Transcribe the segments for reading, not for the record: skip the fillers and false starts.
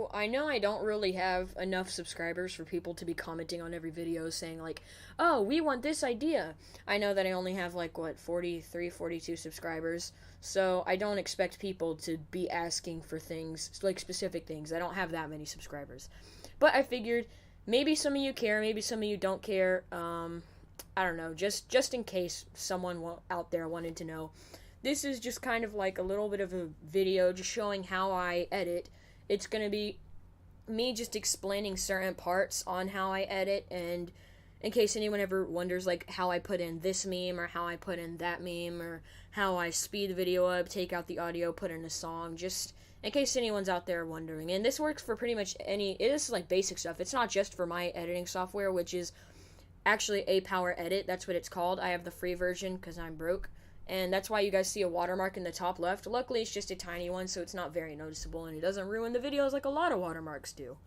So, I know I don't really have enough subscribers for people to be commenting on every video saying, like, oh, we want this idea. I know that I only have, like, what, 43, 42 subscribers. So, I don't expect people to be asking for things, like, specific things. I don't have that many subscribers. But I figured maybe some of you care, maybe some of you don't care. I don't know, just in case someone out there wanted to know. This is just kind of like a little bit of a video just showing how I edit. It's going to be me just explaining certain parts on how I edit, and in case anyone ever wonders like how I put in this meme or how I put in that meme or how I speed the video up, take out the audio, put in a song, just in case anyone's out there wondering. And this works for pretty much this is like basic stuff. It's not just for my editing software, which is actually Power Edit. That's what it's called. I have the free version because I'm broke. And that's why you guys see a watermark in the top left. Luckily, it's just a tiny one, so it's not very noticeable, and it doesn't ruin the videos like a lot of watermarks do.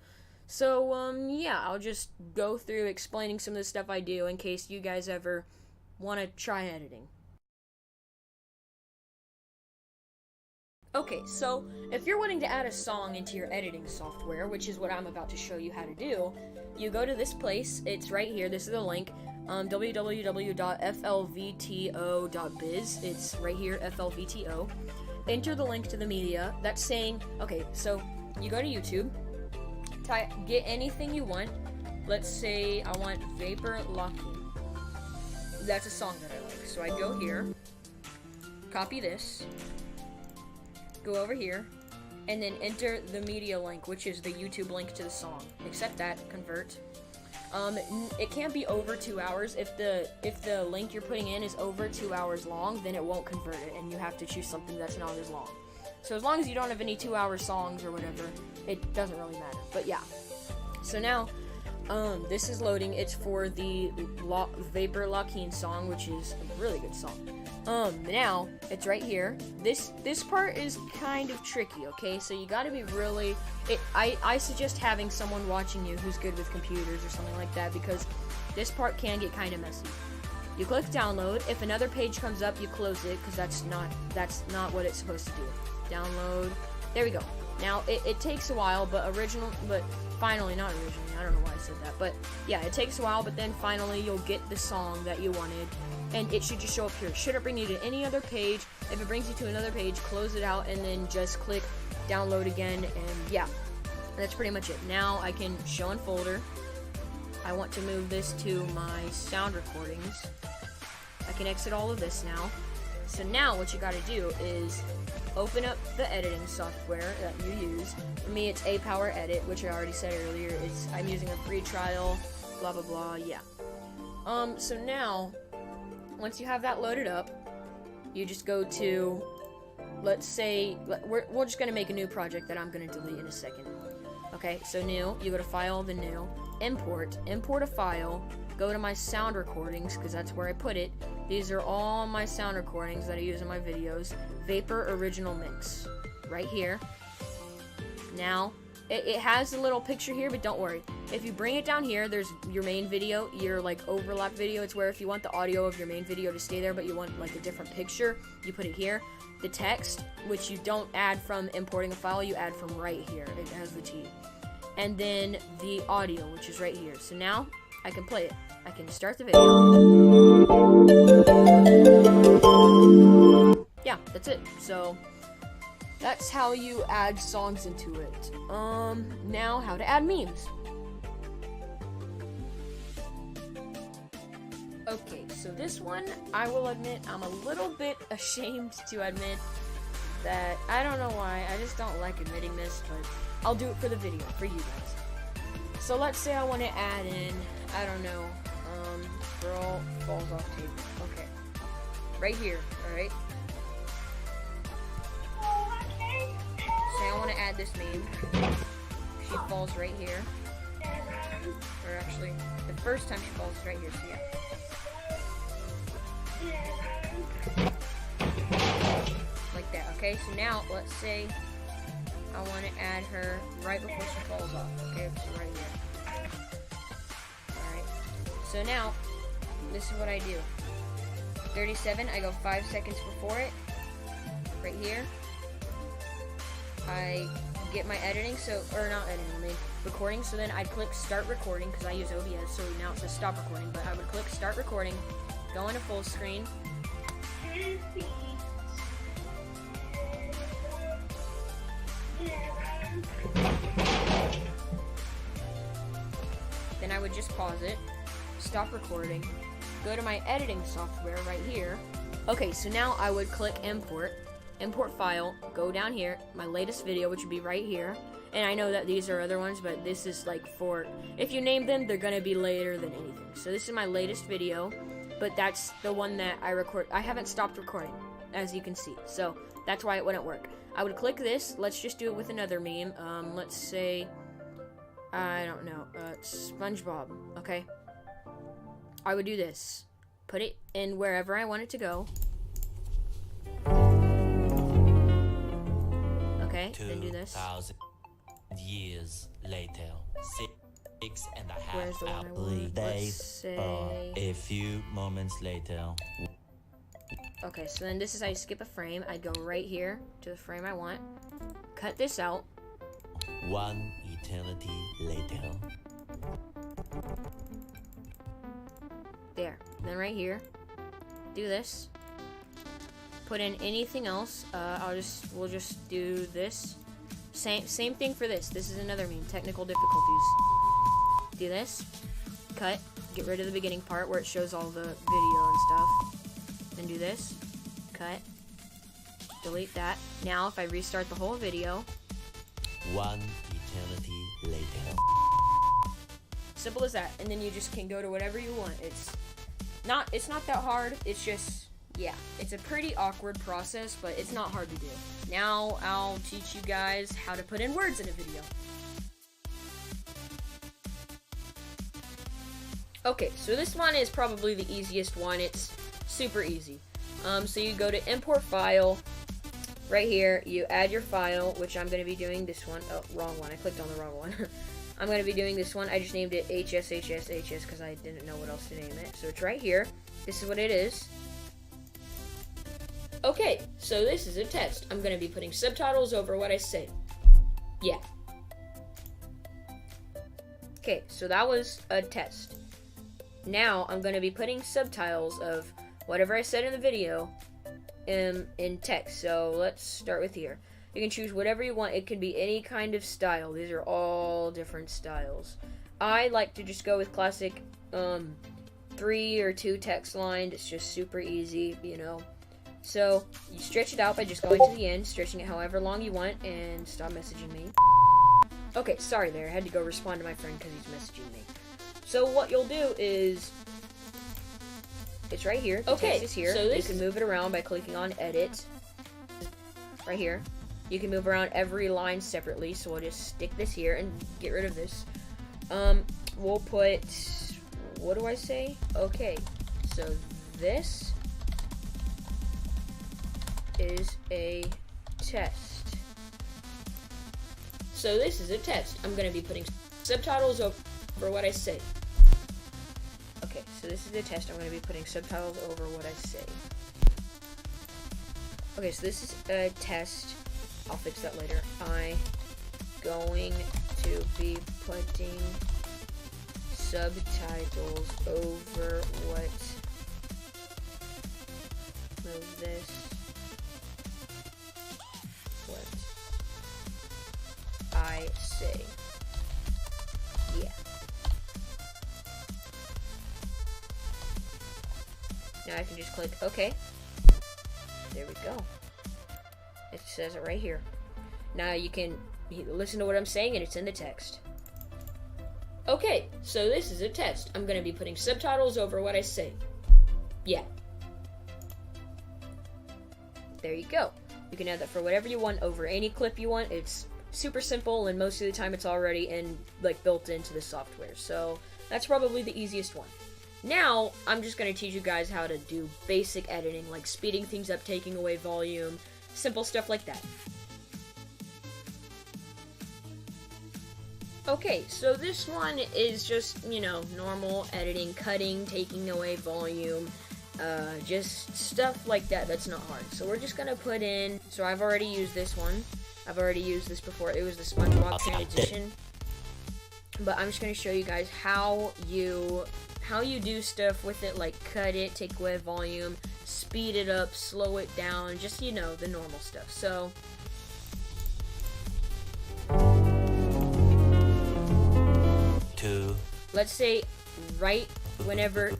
So, yeah, I'll just go through explaining some of the stuff I do in case you guys ever want to try editing. Okay, so if you're wanting to add a song into your editing software, which is what I'm about to show you how to do, you go to this place. It's right here. This is the link. www.flvto.biz. It's right here, FLVTO. Enter the link to the media. That's saying, okay, so you go to YouTube, get anything you want. Let's say I want Vapor Locking. That's a song that I like. So I go here, copy this, go over here, and then enter the media link, which is the YouTube link to the song. Accept that, convert. It can't be over 2 hours. If the link you're putting in is over 2 hours long, then it won't convert it, and you have to choose something that's not as long. So as long as you don't have any 2-hour songs or whatever, it doesn't really matter. But yeah. So now, this is loading. It's for the Vapor Locking song, which is a really good song. Now, it's right here. This part is kind of tricky, okay? So you gotta be really... I suggest having someone watching you who's good with computers or something like that, because this part can get kind of messy. You click download. If another page comes up, you close it, because that's not what it's supposed to do. Download. There we go. Now, it takes a while, but finally, not originally, I don't know why I said that, but yeah, it takes a while, but then finally you'll get the song that you wanted, and it should just show up here. Should it bring you to any other page? If it brings you to another page, close it out, and then just click download again, and yeah, that's pretty much it. Now I can show in folder. I want to move this to my sound recordings. I can exit all of this now. So now what you gotta do is open up the editing software that you use. For me, it's Power Edit, which I already said earlier. I'm using a free trial, blah blah blah, yeah. So now, once you have that loaded up, you just go to, let's say, we're just gonna make a new project that I'm gonna delete in a second. Okay, so new, you go to File, then New, Import a file, go to my sound recordings, because that's where I put it. These are all my sound recordings that I use in my videos. Vapor Original Mix, right here. Now, it has a little picture here, but don't worry. If you bring it down here, there's your main video, your like overlap video. It's where if you want the audio of your main video to stay there, but you want like a different picture, you put it here. The text, which you don't add from importing a file, you add from right here. It has the T. And then the audio, which is right here. So now, I can play it. I can start the video. Yeah, that's it. So, that's how you add songs into it. Now how to add memes. Okay, so this one, I will admit, I'm a little bit ashamed to admit that, I don't know why, I just don't like admitting this, but I'll do it for the video, for you guys. So let's say I want to add in, I don't know, girl falls off table. Okay. Right here, alright? Say I want to add this meme. She falls right here. Or actually, the first time she falls is right here, so yeah. Like that, okay? So now, let's say I want to add her right before she falls off. Okay, so right here. Alright. So now, this is what I do. 37, I go 5 seconds before it. Right here. I get my editing, or not editing, I mean recording, so then I'd click start recording, because I use OBS, so now it says stop recording, but I would click start recording, go into full screen, then I would just pause it, stop recording, go to my editing software right here. Okay, so now I would click import file, go down here, my latest video, which would be right here, and I know that these are other ones, but this is like for, if you name them, they're gonna be later than anything. So this is my latest video, but that's the one that I record. I haven't stopped recording, as you can see, so that's why it wouldn't work. I would click this, let's just do it with another meme, let's say, I don't know, SpongeBob, okay? I would do this, put it in wherever I want it to go. Okay, then do this. 2,000 years later, 6.5 Where's the one I want? Let's say... a few moments later. Okay, so then this is how you skip a frame. I'd go right here to the frame I want, cut this out. 1 eternity later. There. Then right here, do this. Put in anything else. We'll just do this. Same thing for this. This is another meme. Technical difficulties. Do this. Cut. Get rid of the beginning part where it shows all the video and stuff. Then do this. Cut. Delete that. Now if I restart the whole video. 1 eternity later. Simple as that. And then you just can go to whatever you want. It's not that hard. It's just, yeah, it's a pretty awkward process, but it's not hard to do. Now I'll teach you guys how to put in words in a video. Okay, so this one is probably the easiest one. It's super easy. So you go to import file. Right here, you add your file, which I'm going to be doing this one. Oh, wrong one. I clicked on the wrong one. I'm going to be doing this one. I just named it HSHSHS because I didn't know what else to name it. So it's right here. This is what it is. Okay, so this is a test. I'm going to be putting subtitles over what I say. Yeah. Okay, so that was a test. Now I'm going to be putting subtitles of whatever I said in the video in text. So let's start with here. You can choose whatever you want. It can be any kind of style. These are all different styles. I like to just go with classic 3 or 2 text lined. It's just super easy, you know. So you stretch it out by just going to the end, stretching it however long you want, and stop messaging me. Okay, sorry there. I had to go respond to my friend because he's messaging me. So what you'll do is, it's right here. The text is here. So you can move it around by clicking on edit. Right here. You can move around every line separately, so we'll just stick this here and get rid of this. We'll put, what do I say? Okay, so this is a test. So this is a test. I'm going to be putting subtitles over what I say. Okay, so this is a test. I'm going to be putting subtitles over what I say. Okay, so this is a test. I'll fix that later. I'm going to be putting subtitles over what I say. Yeah. Now I can just click OK. There we go. It says it right here. Now you can listen to what I'm saying and it's in the text. Okay, so this is a test. I'm going to be putting subtitles over what I say. Yeah. There you go. You can add that for whatever you want over any clip you want. It's super simple and most of the time it's already built into the software. So that's probably the easiest one. Now, I'm just going to teach you guys how to do basic editing, like speeding things up, taking away volume, simple stuff like that. Okay, so this one is just, normal editing, cutting, taking away volume, just stuff like that. That's not hard. So we're just going to put in, so I've already used this one. I've already used this before. It was the SpongeBob transition. But I'm just going to show you guys how you do stuff with it, like cut it, take away volume, speed it up, slow it down, just, you know, the normal stuff. So, let's say right whenever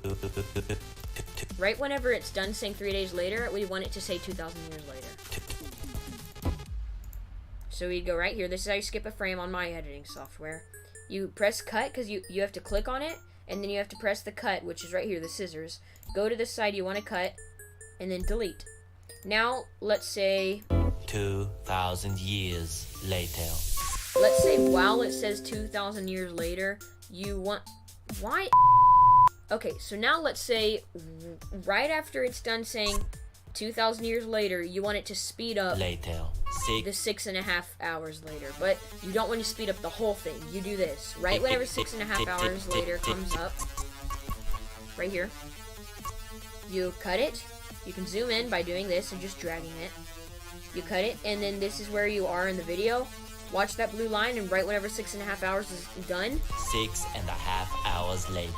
it's done saying 3 days later, we want it to say 2,000 years later. So we go right here. This is how you skip a frame on my editing software. You press cut because you have to click on it, and then you have to press the cut, which is right here, the scissors. Go to the side you want to cut, and then delete. Now, let's say 2,000 years later. Let's say while it says 2,000 years later, you want... Why? Okay, so now let's say right after it's done saying 2,000 years later, you want it to speed up Later. the 6.5 hours later. But you don't want to speed up the whole thing. You do this. Right whenever 6.5 hours later comes up, right here, you cut it. You can zoom in by doing this and just dragging it. You cut it, and then this is where you are in the video. Watch that blue line, and right whenever 6.5 hours is done, 6.5 hours later.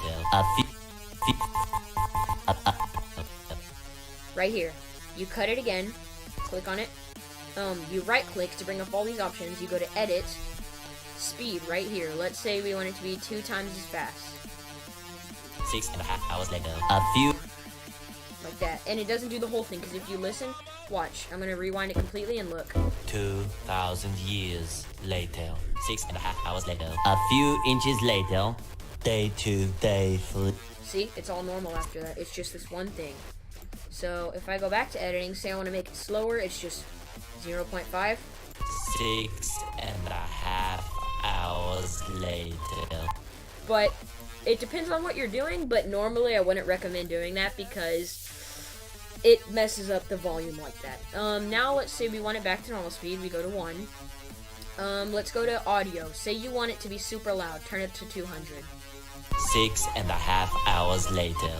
right here, you cut it again, click on it, you right click to bring up all these options, you go to edit, speed right here, let's say we want it to be 2 times as fast. 6.5 hours later. Like that, and it doesn't do the whole thing, because if you listen, watch, I'm going to rewind it completely and look. 2,000 years later. 6.5 hours later. A few inches later. Day 2, day 3. See, it's all normal after that, it's just this one thing. So if I go back to editing, say I want to make it slower, it's just 0.5. 6.5 hours later. But it depends on what you're doing, but normally I wouldn't recommend doing that because it messes up the volume like that. Now let's say we want it back to normal speed, we go to 1. Let's go to audio. Say you want it to be super loud, turn it to 200. 6.5 hours later.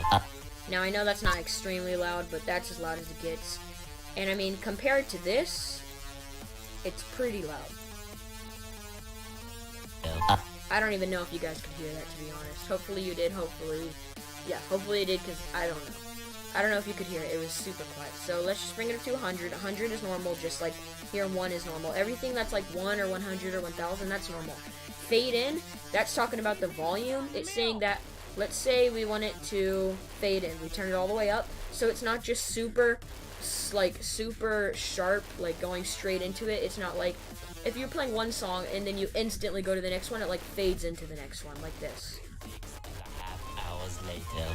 Now I know that's not extremely loud, but that's as loud as it gets. And I mean, compared to this, it's pretty loud. I don't even know if you guys could hear that, to be honest. Hopefully you did, hopefully it did, because I don't know. I don't know if you could hear it, it was super quiet. So let's just bring it up to 100. 100 is normal, just like here 1 is normal. Everything that's like 1 or 100 or 1000, that's normal. Fade in, that's talking about the volume. It's saying that, let's say we want it to fade in. We turn it all the way up, so it's not just super sharp, like going straight into it. It's not like if you're playing one song and then you instantly go to the next one, it like fades into the next one, like this. 6.5 hours later.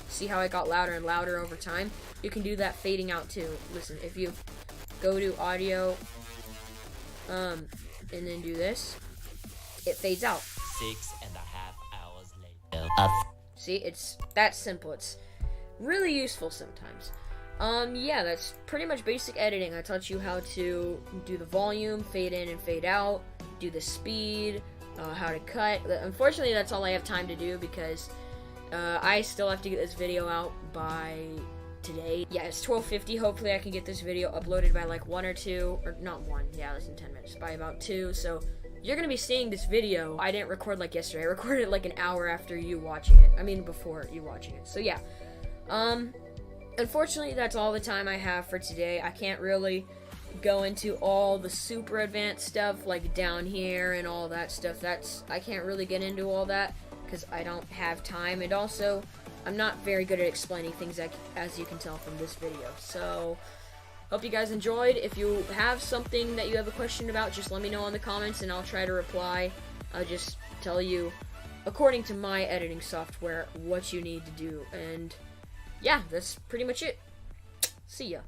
See how it got louder and louder over time? You can do that fading out too. Listen, if you go to audio, and then do this, it fades out. 6.5 hours later. See, it's that simple. It's really useful sometimes. Yeah, that's pretty much basic editing. I taught you how to do the volume, fade in and fade out, do the speed, how to cut. Unfortunately, that's all I have time to do because I still have to get this video out by today. Yeah, it's 12:50. Hopefully I can get this video uploaded by like 1 or 2, or not 1, yeah, less than 10 minutes, by about 2, so you're gonna be seeing this video. I didn't record like yesterday. I recorded it like an hour after you watching it. I mean, before you watching it. So yeah, unfortunately, that's all the time I have for today. I can't really go into all the super advanced stuff, like down here and all that stuff. I can't really get into all that because I don't have time, and also, I'm not very good at explaining things, as you can tell from this video. So, hope you guys enjoyed. If you have something that you have a question about, just let me know in the comments, and I'll try to reply. I'll just tell you, according to my editing software, what you need to do, and yeah, that's pretty much it. See ya.